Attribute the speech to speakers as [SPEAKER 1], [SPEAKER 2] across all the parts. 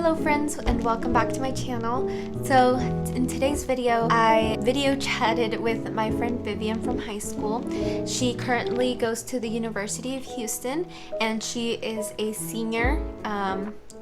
[SPEAKER 1] Hello friends, and welcome back to my channel. So in today's video, I video chatted with my friend Bibian from high school. She currently goes to the University of Houston and she is a senior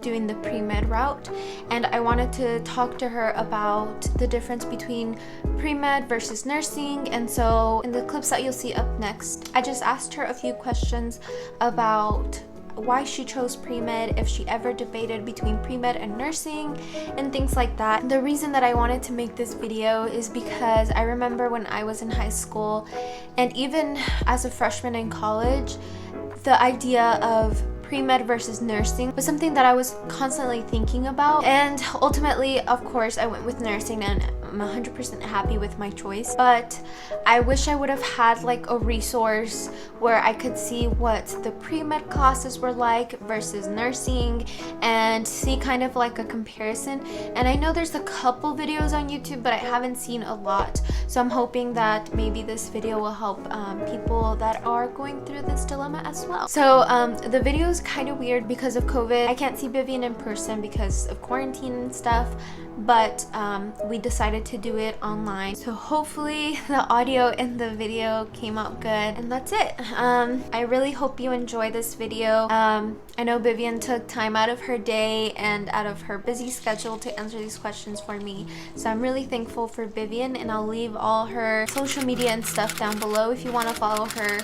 [SPEAKER 1] doing the pre-med route, and I wanted to talk to her about the difference between pre-med versus nursing. And so in the clips that you'll see up next, I just asked her a few questions about why she chose pre-med, if she ever debated between pre-med and nursing, and things like that. The reason that I wanted to make this video is because I remember when I was in high school and even as a freshman in college, the idea of pre-med versus nursing was something that I was constantly thinking about, and ultimately, of course, I went with nursing and I'm 100% happy with my choice. But I wish I would have had like a resource where I could see what the pre-med classes were like versus nursing and see kind of like a comparison. And I know there's a couple videos on YouTube, but I haven't seen a lot, so I'm hoping that maybe this video will help people that are going through this dilemma as well. So the video is kind of weird because of COVID. I can't see Bibian in person because of quarantine and stuff, but we decided to do it online. So hopefully the audio in the video came out good, and that's it. I really hope you enjoy this video. I know Bibian took time out of her day and out of her busy schedule to answer these questions for me, so I'm really thankful for Bibian, and I'll leave all her social media and stuff down below if you want to follow her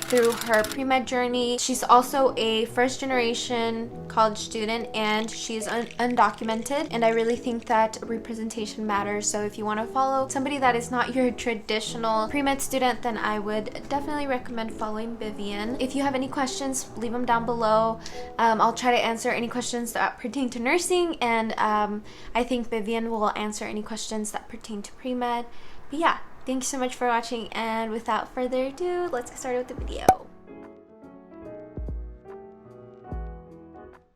[SPEAKER 1] through her pre-med journey. She's also a first generation college student and she's undocumented, and I really think that representation matters. So if you want to follow somebody that is not your traditional pre-med student, then I would definitely recommend following Bibian. If you have any questions, leave them down below. I'll try to answer any questions that pertain to nursing, and I think Bibian will answer any questions that pertain to pre-med. But yeah, thank you so much for watching, and without further ado, let's get started with the video.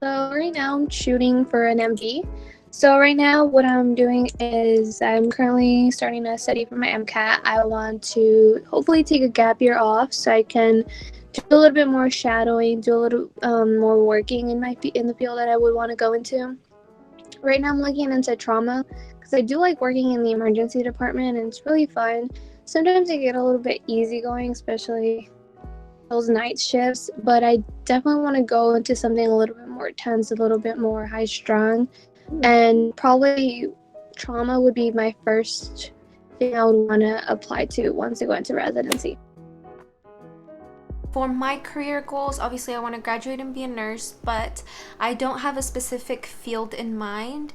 [SPEAKER 2] So right now I'm shooting for an MD. So right now what I'm doing is I'm currently starting to study for my MCAT. I want to hopefully take a gap year off so I can do a little bit more shadowing, do a little more working in the field that I would want to go into. Right now I'm looking into trauma because I do like working in the emergency department and it's really fun. Sometimes I get a little bit easygoing, especially those night shifts, but I definitely want to go into something a little bit more tense, a little bit more high strung, and probably trauma would be my first thing I would want to apply to once I go into residency.
[SPEAKER 1] For my career goals, obviously I want to graduate and be a nurse, but I don't have a specific field in mind.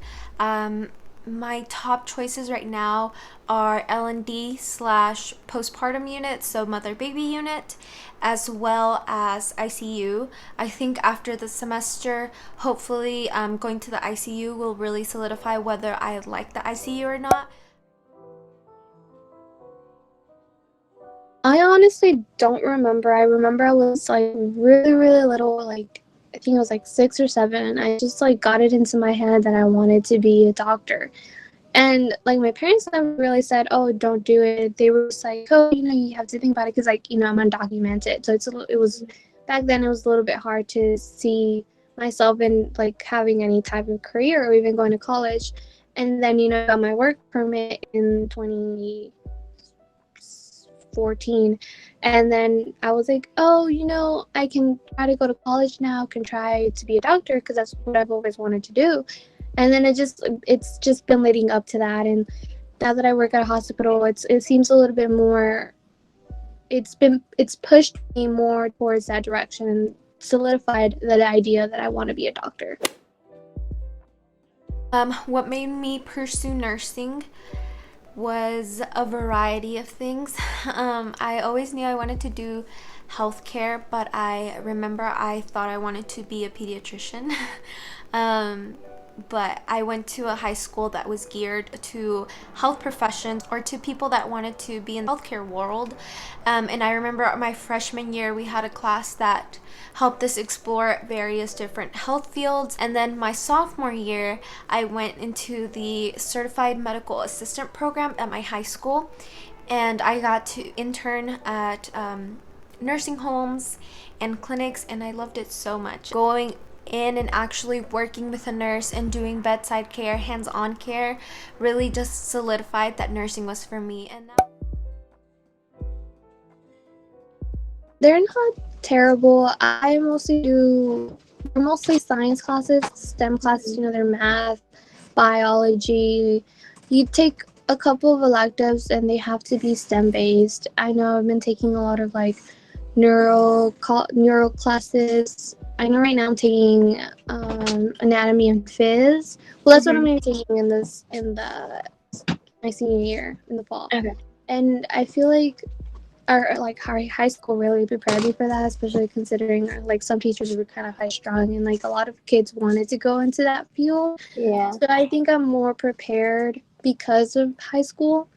[SPEAKER 1] My top choices right now are L&D / postpartum unit, so mother-baby unit, as well as ICU. I think after the semester, hopefully going to the ICU will really solidify whether I like the ICU or not.
[SPEAKER 2] I honestly don't remember. I remember I was like really little, like I think I was like 6 or 7, and I just like got it into my head that I wanted to be a doctor. And like my parents never really said, oh, don't do it. They were just like, oh, you have to think about it because like, I'm undocumented. So it was back then it was a little bit hard to see myself in like having any type of career or even going to college. And then, I got my work permit in 2014, and then I was like, oh, I can try to go to college now, can try to be a doctor because that's what I've always wanted to do. And then it's just been leading up to that, and now that I work at a hospital, it seems a little bit more, it's pushed me more towards that direction and solidified the idea that I want to be a doctor.
[SPEAKER 1] What made me pursue nursing was a variety of things. I always knew I wanted to do healthcare, but I remember I thought I wanted to be a pediatrician. But I went to a high school that was geared to health professions or to people that wanted to be in the healthcare world. And I remember my freshman year we had a class that helped us explore various different health fields. And then my sophomore year I went into the certified medical assistant program at my high school, and I got to intern at nursing homes and clinics, and I loved it so much. Going in and actually working with a nurse and doing bedside care, hands-on care, really just solidified that nursing was for me. And now
[SPEAKER 2] they're not terrible. I they're mostly science classes, STEM classes, they're math, biology. You take a couple of electives and they have to be STEM based. I know I've been taking a lot of like neuro classes. I know right now I'm taking anatomy and phys. Well, that's what I'm going to be taking in my senior year in the fall.
[SPEAKER 3] Okay.
[SPEAKER 2] And I feel like our high school really prepared me for that, especially considering like some teachers were kind of high strung and like a lot of kids wanted to go into that field.
[SPEAKER 3] Yeah.
[SPEAKER 2] So I think I'm more prepared because of high school,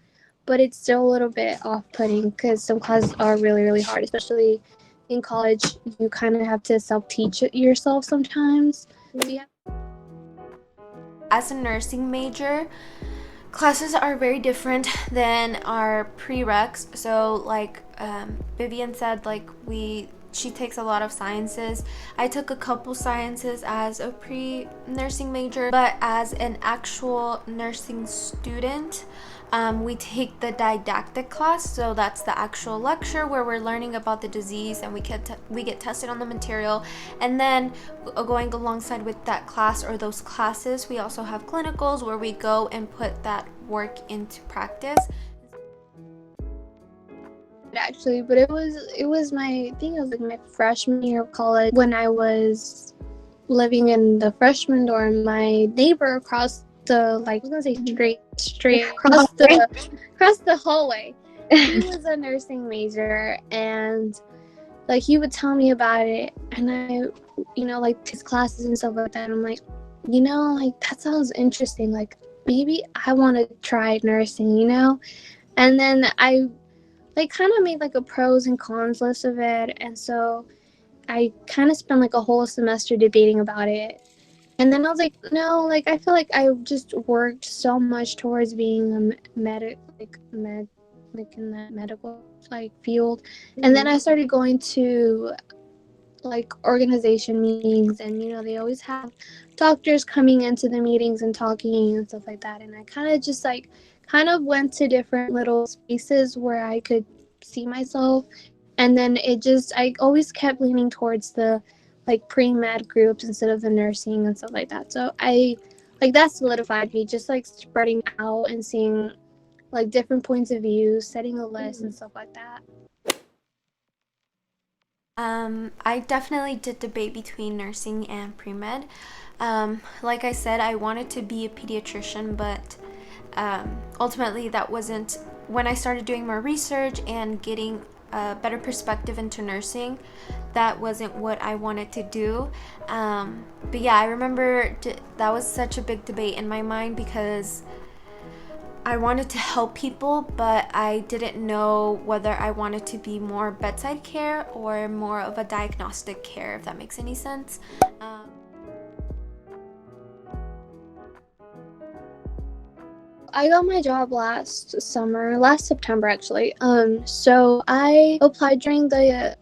[SPEAKER 2] but it's still a little bit off-putting because some classes are really, really hard, especially in college. You kind of have to self-teach it yourself sometimes. So you have
[SPEAKER 1] as a nursing major, classes are very different than our prereqs. So like Bibian said, like she takes a lot of sciences. I took a couple sciences as a pre-nursing major, but as an actual nursing student, we take the didactic class. So that's the actual lecture where we're learning about the disease and we get tested on the material. And then going alongside with that class or those classes, we also have clinicals where we go and put that work into practice.
[SPEAKER 2] actually, but it was my, I think it was like my freshman year of college when I was living in the freshman dorm. My neighbor across the, like, I was gonna say straight across the hallway, he was a nursing major, and like he would tell me about it, and I, like his classes and stuff like that, and I'm like, like that sounds interesting, like maybe I want to try nursing, and then I like kind of made like a pros and cons list of it, and so I kind of spent like a whole semester debating about it. And then I was like, no, like I feel like I just worked so much towards being a in that medical like field. And then I started going to like organization meetings, and they always have doctors coming into the meetings and talking and stuff like that. And I kind of just like went to different little spaces where I could see myself. And then I always kept leaning towards the like pre-med groups instead of the nursing and stuff like that. So that solidified me, just like spreading out and seeing like different points of view, setting a list and stuff like that.
[SPEAKER 1] I definitely did debate between nursing and pre-med. Like I said, I wanted to be a pediatrician, but ultimately that wasn't, when I started doing more research and getting a better perspective into nursing, that wasn't what I wanted to do. But yeah, I remember that was such a big debate in my mind because I wanted to help people, but I didn't know whether I wanted to be more bedside care or more of a diagnostic care, if that makes any sense.
[SPEAKER 2] I got my job last September actually. So I applied during the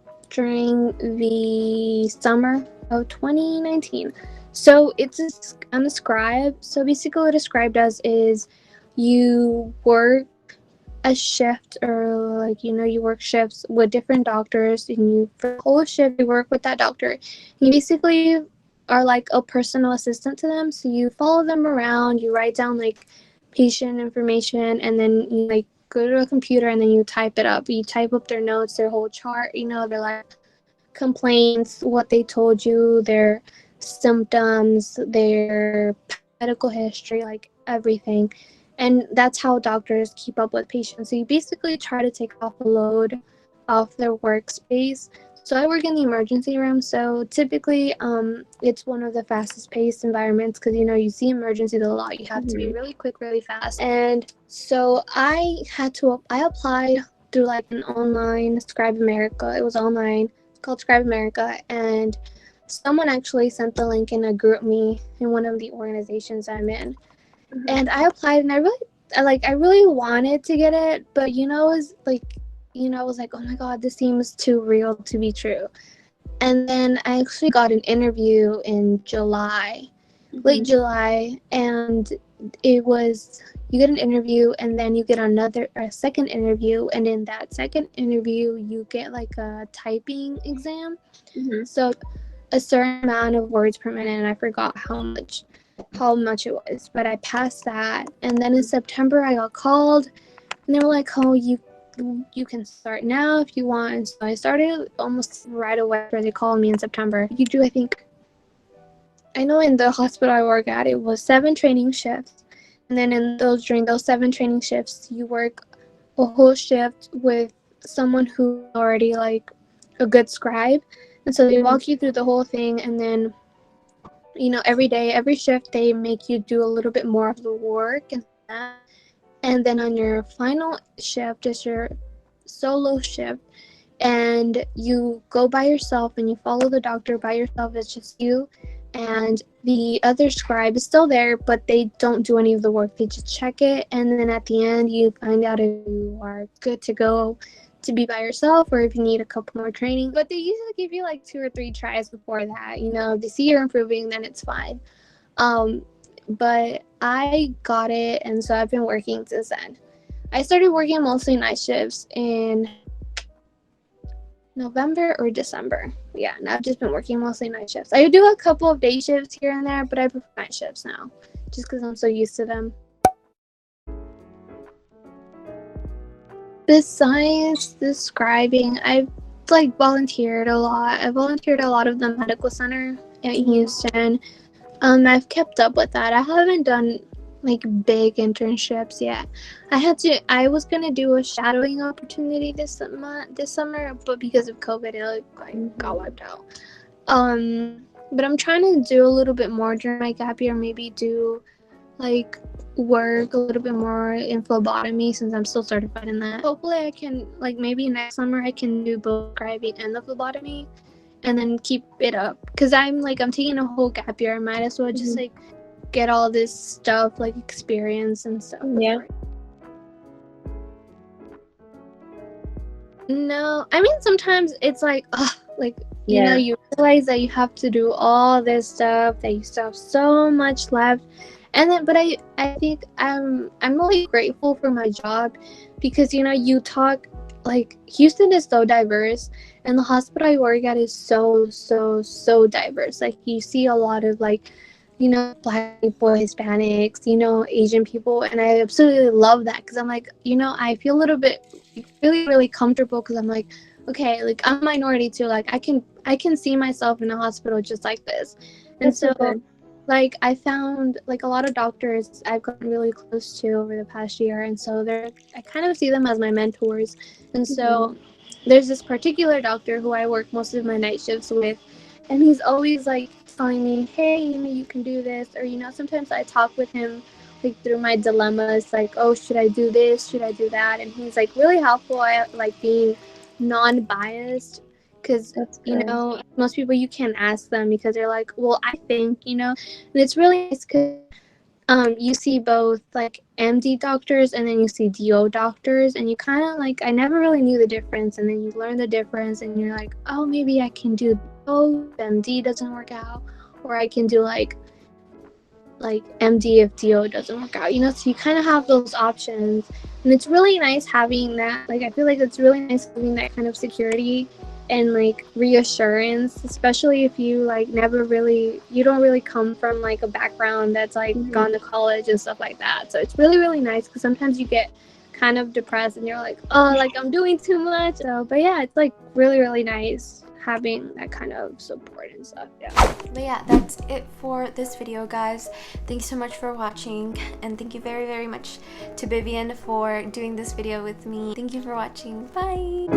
[SPEAKER 2] summer of 2019. So it's on the SCRIBE. So basically what a SCRIBE does is you work a shift, or like you work shifts with different doctors, and you for the whole shift you work with that doctor. You basically are like a personal assistant to them. So you follow them around, you write down like patient information, and then you like go to a computer and then you type it up. You type up their notes, their whole chart, their like complaints, what they told you, their symptoms, their medical history, like everything. And that's how doctors keep up with patients. So you basically try to take off a load off their workspace. So I work in the emergency room. So typically, it's one of the fastest paced environments because, you see emergencies a lot. You have to be really quick, really fast. And so I applied through like an online SCRIBE America. It was online. It's called SCRIBE America. And someone actually sent the link in a group me in one of the organizations I'm in. And I applied, and I really wanted to get it, but I was like, oh my God, this seems too real to be true. And then I actually got an interview in July, late July, and it was, you get an interview and then you get a second interview, and in that second interview you get like a typing exam. So a certain amount of words per minute, and I forgot how much it was, but I passed that. And then in September I got called, and they were like, oh, you can start now if you want. And so I started almost right away after they called me in September. You do, I think, I know in the hospital I work at, it was 7 training shifts, and then during those 7 training shifts you work a whole shift with someone who already like a good scribe, and so they walk you through the whole thing. And then, you know, every day, every shift, they make you do a little bit more of the work and that. And then on your final shift is your solo shift, and you go by yourself and you follow the doctor by yourself. It's just you, and the other scribe is still there, but they don't do any of the work. They just check it, and then at the end you find out if you are good to go to be by yourself or if you need a couple more training. But they usually give you like 2 or 3 tries before that. You know, if they see you're improving, then it's fine. But I got it, and so I've been working since then. I started working mostly night shifts in November or December. Yeah, and I've just been working mostly night shifts. I do a couple of day shifts here and there, but I prefer night shifts now, just because I'm so used to them. Besides the scribing, I've like volunteered a lot. I volunteered a lot of the medical center in Houston. I've kept up with that. I haven't done like big internships yet. I was gonna do a shadowing opportunity this summer, but because of COVID, it like got wiped out. But I'm trying to do a little bit more during my gap year. Maybe do like work a little bit more in phlebotomy, since I'm still certified in that. Hopefully I can, like, maybe next summer I can do both scribing and the phlebotomy, and then keep it up, because I'm taking a whole gap year. I might as well just like get all this stuff, like experience and stuff.
[SPEAKER 3] Yeah.
[SPEAKER 2] No, I mean, sometimes it's like, you know, you realize that you have to do all this stuff, that you still have so much left. And then, but I think I'm really grateful for my job, because, you know, you talk, like, Houston is so diverse, and the hospital I work at is so diverse. Like, you see a lot of, like, you know, Black people, Hispanics, you know, Asian people, and I absolutely love that, because I'm like, you know, I feel a little bit really comfortable, because I'm like, okay, like, I'm a minority too, like, I can see myself in a hospital just like this. And
[SPEAKER 3] That's so good.
[SPEAKER 2] like, I found, like, a lot of doctors I've gotten really close to over the past year, and so I kind of see them as my mentors. And so there's this particular doctor who I work most of my night shifts with, and he's always like telling me, hey, you know, you can do this. Or, you know, sometimes I talk with him like through my dilemmas, like, oh, should I do this, should I do that? And he's like really helpful at like being non-biased, because, you know, most people, you can't ask them because they're like, well, I think, you know. And it's really nice because you see both like MD doctors and then you see DO doctors, and you kind of like, I never really knew the difference, and then you learn the difference, and you're like, oh, maybe I can do both. MD doesn't work out, or I can do like MD if DO doesn't work out, you know. So you kind of have those options, and it's really nice having that. Like, I feel like it's really nice having that kind of security and like reassurance, especially if you like you don't really come from like a background that's like gone to college and stuff like that. So it's really nice, because sometimes you get kind of depressed and you're like, oh, like, I'm doing too much. So, but yeah, it's like really nice having that kind of support and stuff.
[SPEAKER 1] But yeah, that's it for this video, guys. Thanks so much for watching, and thank you very much to Bibian for doing this video with me. Thank you for watching. Bye.